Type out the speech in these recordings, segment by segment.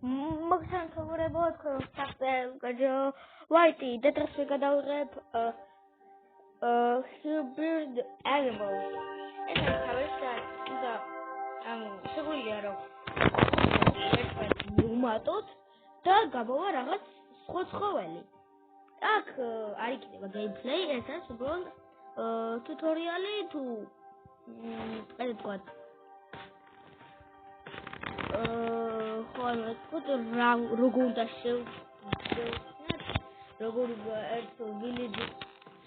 Mogę powiedzieć, że whitey, teraz wygadałem hybird animals. ეს არის შეგვიძლია რომ ერთმანეთს ვუმატოთ და გამოვა რაღაც სხვა ცხოველი. აქ არ იქნება gameplay, ეს არის უბრალოდ tutorial-ი თუ ესე ვთქვათ როგორ უნდა შევხსნათ, როგორ ერთ village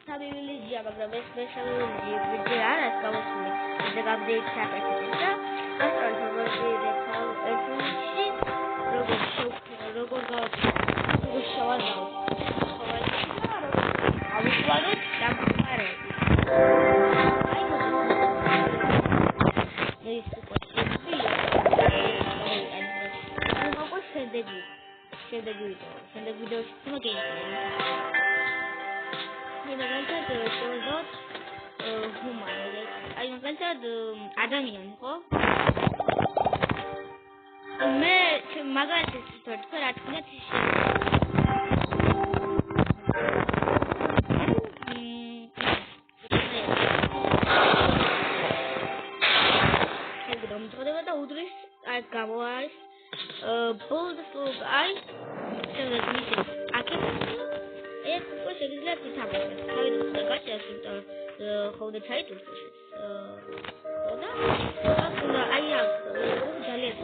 სამი village-ია, მაგრამ ეს მესამე village-ი არ არის გამოსული. ეს update ჩაკეთეთ და ასწავლეთ როგორ შეიძლება ეს village-ი როგორ შევადაოთ. ავიწყოთ დამხმარე. შემდეგ ვიდეოში მოგეიყვანოთ. მაგალითად ჰუმანი, აი მაგალითად ადამიანი ხო? მე მაგალითად თქვა რა თქმა უნდა და უდრის აი გამოაის bold slope აი შემდეგ მისი აქეთ ეს უკვე შეიძლება თვითაფრთხე თავიდან გაშიას ხოლმე ჩაიტვირთს და აი აქ ძალიან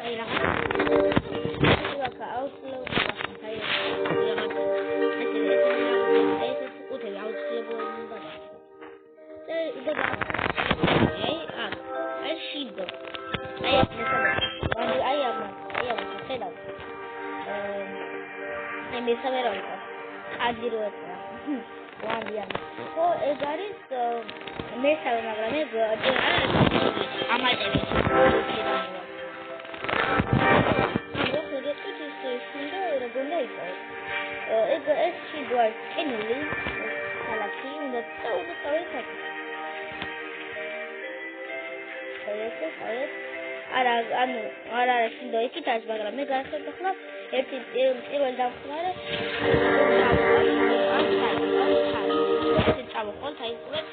აი რაღაც აუცილებლად აი რაღაც ეს უკუთე აუცილებლად და იდა აი აქ აი შიდო აი აქ აი აქ ხედავ მესამე როლი აძიროება ვანდიან ხო ეს არის მესამე მაგრამ ეს ამატები ეს შიდოა კენილი ქალაქი უნდა წაუღწევით არა ანუ არ არის შიდო იქით არის მაგრამ მე გახსოვთ ახლა ერთი პირველ დამხმარე ეს წავყოთ აი ეს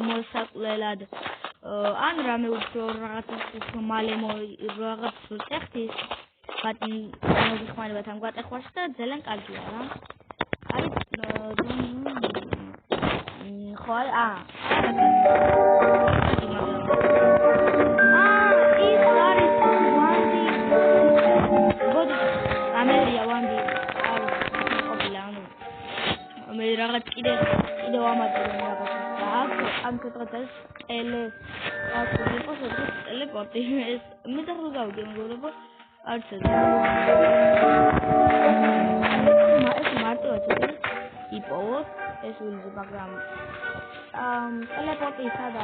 მოსაკლელად ან რამე უფრო რაღაც უფრო მალე რაღაც ტექსტის მოგიხმარებათ ამ გვატეხვაში და ძალიან კარგია რა. არის ხო ის არის ვანდი ბოდი ამერია ვანდი არის ყოფილა ანუ მე რაღაც კიდევ ამაწერე რაღაც ამ კეთებას ელე აქ იყოს ეს ტელეპორტი ეს მე და რო გავიგე მეგობრებო არც ეს მარტოა იპოვოთ ეს ვიზი მაგრამ ტელეპორტი სადა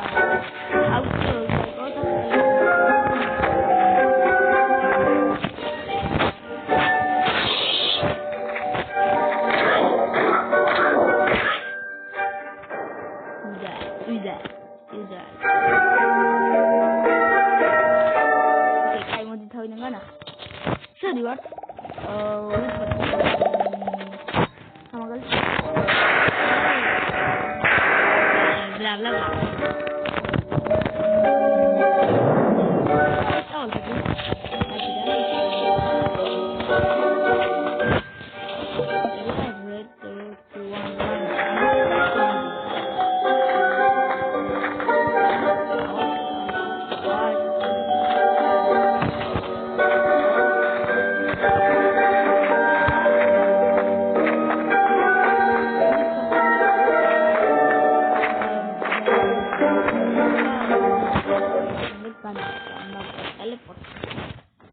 teleport.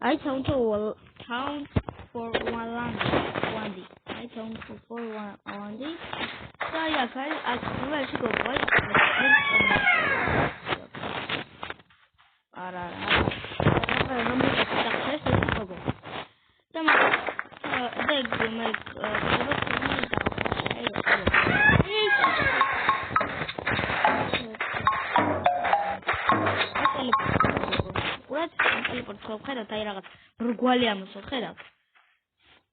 I town for one day. I town for one day. So yeah, I should go boy.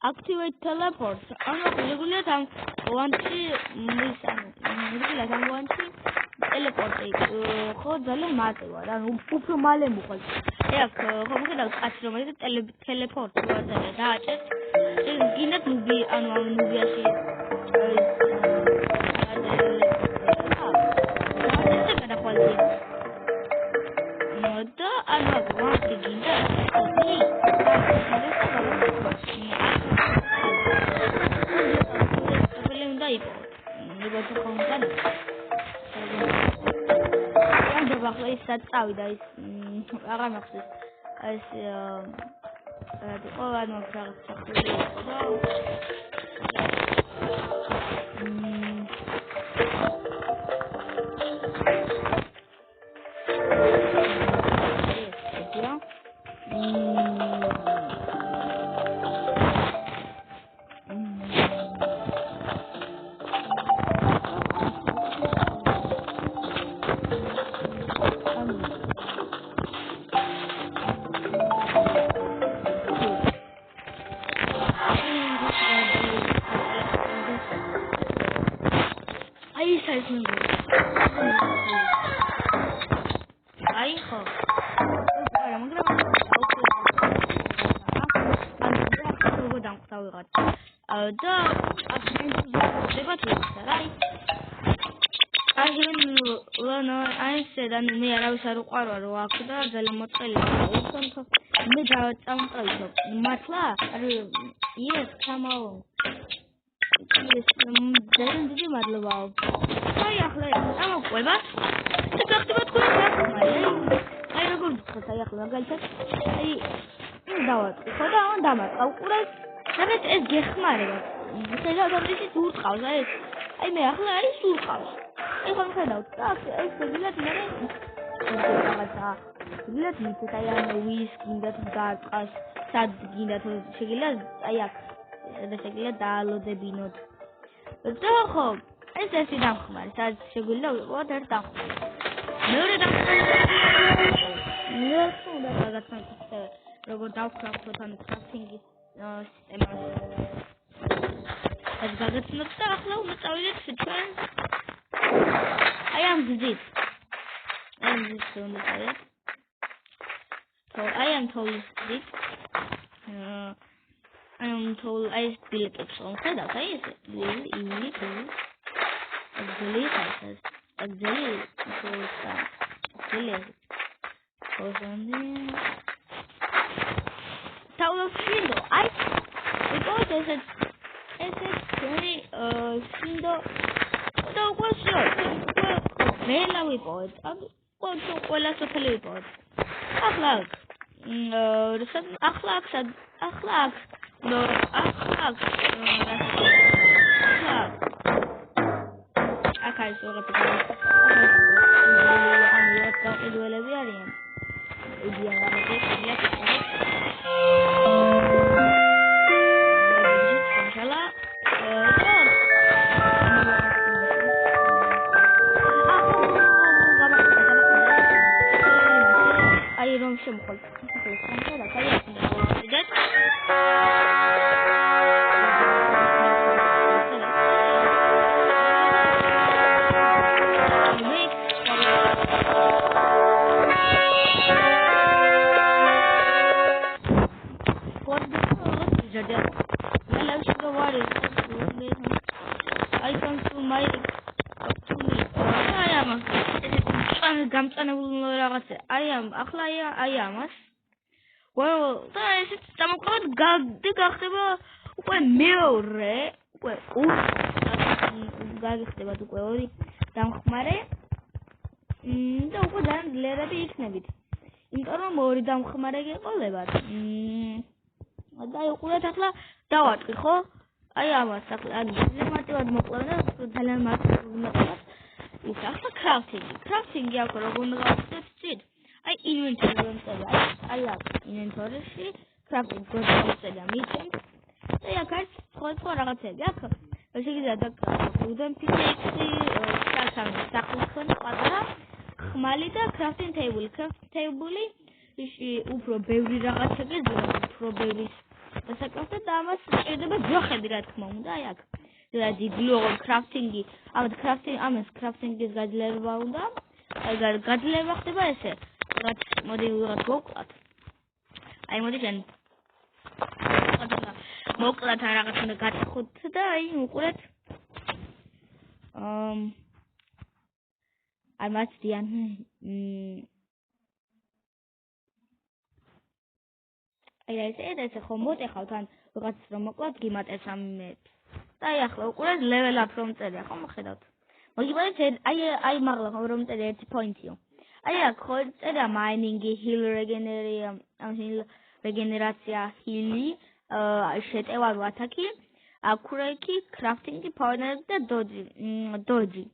Activate teleport. Yes, come on. Yes, doesn't do madloba. Saya khla, ama qoyba. Taqtibat qoyba. Ay როგორ ხო saya khla მაგალითად. აი დავარ. ხოდა ან დამარ. აუყურე. რაღაც ეს გეხმარება. შეიძლება თავისი სულ ყავს. აი მე ახლა არის სულ ყავს. ეხლა ხედავ. ეს შეგვიძლია მე რაღაცა. შეგვიძლია მიწა ან ვისკი და დაყას. სად გინდა თუ შეგვიძლია აი აქ და შეგვიძლია დაალოდებინოთ. და ხო, ეს ერთი დამხმარე, სადაც შეგვიძლია ვიყოთ ერთ დამხმარე. მეორე დამხმარე. მე უნდა რაღაცა როგორ დავქრაფოთ ან კრაფტინგის სისტემას. ეს გაგაცნოთ და ახლა უნდა წავიდეთ ჩვენ. აი ამ გზით. ამ გზით უნდა წავიდეთ. I am told this. I am told I still keep on said that I really to actually says actually so something town of window I because I said very window so what's your vela we bought what so all us totally bought akhlaq akhlaq no akhlaq akay so well, that is some God dig after when mere gagsteba to query down mare. No, then let it be. იმიტომ რომ ორი დამხმარე გეყოლებათ. და უყურეთ ახლა დავატყვი ხო? აი ამას ახლა ანუ მარტივად მოკლავ და ძალიან მარტივად ის ახლა კრაფტინგი აქვს როგორ უნდა გავხსნათ ცით? აი ინვენტორი რომ წერია, აი აქ ინვენტორში კრაფტინგ გვევწერია მიცემს და აქ არის სხვა რაღაცები. აქ შეიძლება დაკრავოთ უდენ ფიქსი, სახლის ხონი პატარა ხმალი და კრაფტინგ ტეიბლი. კრაფტინგ ტეიბლი ისე უფრო ბევრი რაღაცები უფრო ბევრი დასაკრავდა და ამას შეიძლება ჯოხები რა თქმა უნდა აი აქ. და დიდლო კრაფტინგი, ამას კრაფტინგის გაძლიერება უნდა. აი გაძლიერება ხდება ესე. რაც მოდი ვიღაც მოვკლათ. აი მოდი ჩვენ მოკლათ რაღაც უნდა გაწახოთ და აი უყურეთ. აი მაცდიან აი ესე ხომ მოტეხავთ ან ვიღაც რომ მოკლათ გიმატებს ამ და აი ახლა უყურეთ level up რომ წერია ხო მოხედავთ. მოგიბარეთ აი მაღლა რომ წერია 1 პოინტიო. აი აქ ხო წერია mining-ი, hill regeneration-ი, hill-ი, შეტევა 8 ათაკი, accuracy, crafting-ი, power და dodge.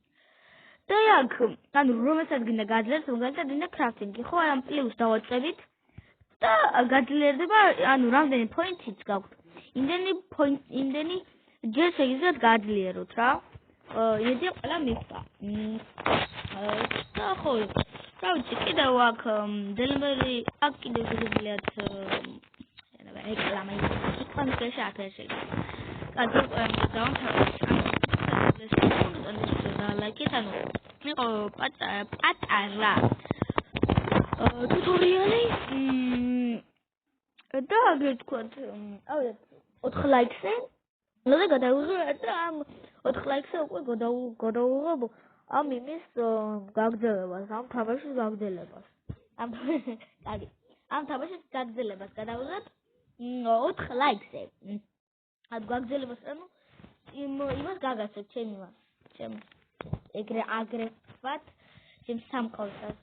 და აქ ანუ რომელსაც გინდა გაძლიერდეს, მაგალითად გინდა crafting-ი, ხო? აი ამ პლუს დავაწყებით და გაძლიერდება, ანუ რამდენი პოინტიც გაქვთ. იმდენი ჯერ შეგიძლიათ გაძლიეროთ რა. იმედი ყველა მიხვდა. და ხო რა ვიცი კიდევ აქ დელმერი აქ კიდევ შეგიძლიათ რეკლამა იქონდეს აქ პატარა ტუტორიალი და აგერ თქვათ 4 ლაიქზე ნუ გადავიღებ და ამ 4 ლაიქზე უკვე გადავიღებ ამ იმის გაგრძელებას ამ თამაშის გაგრძელებას ამ თამაშის გაგრძელებას გადავიღებ 4 ლაიქზე ამ გაგრძელებას ანუ იმას გაგაცნობ ჩემ ეგრე აგრესვად ჩემ სამყაროს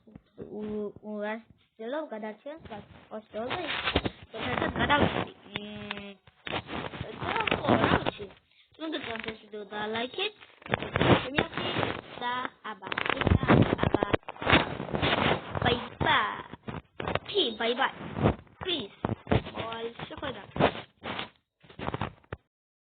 უარსელო გადარჩენს გასწავლ და ეს გადავწყვი Don't do that like it. Bye bye.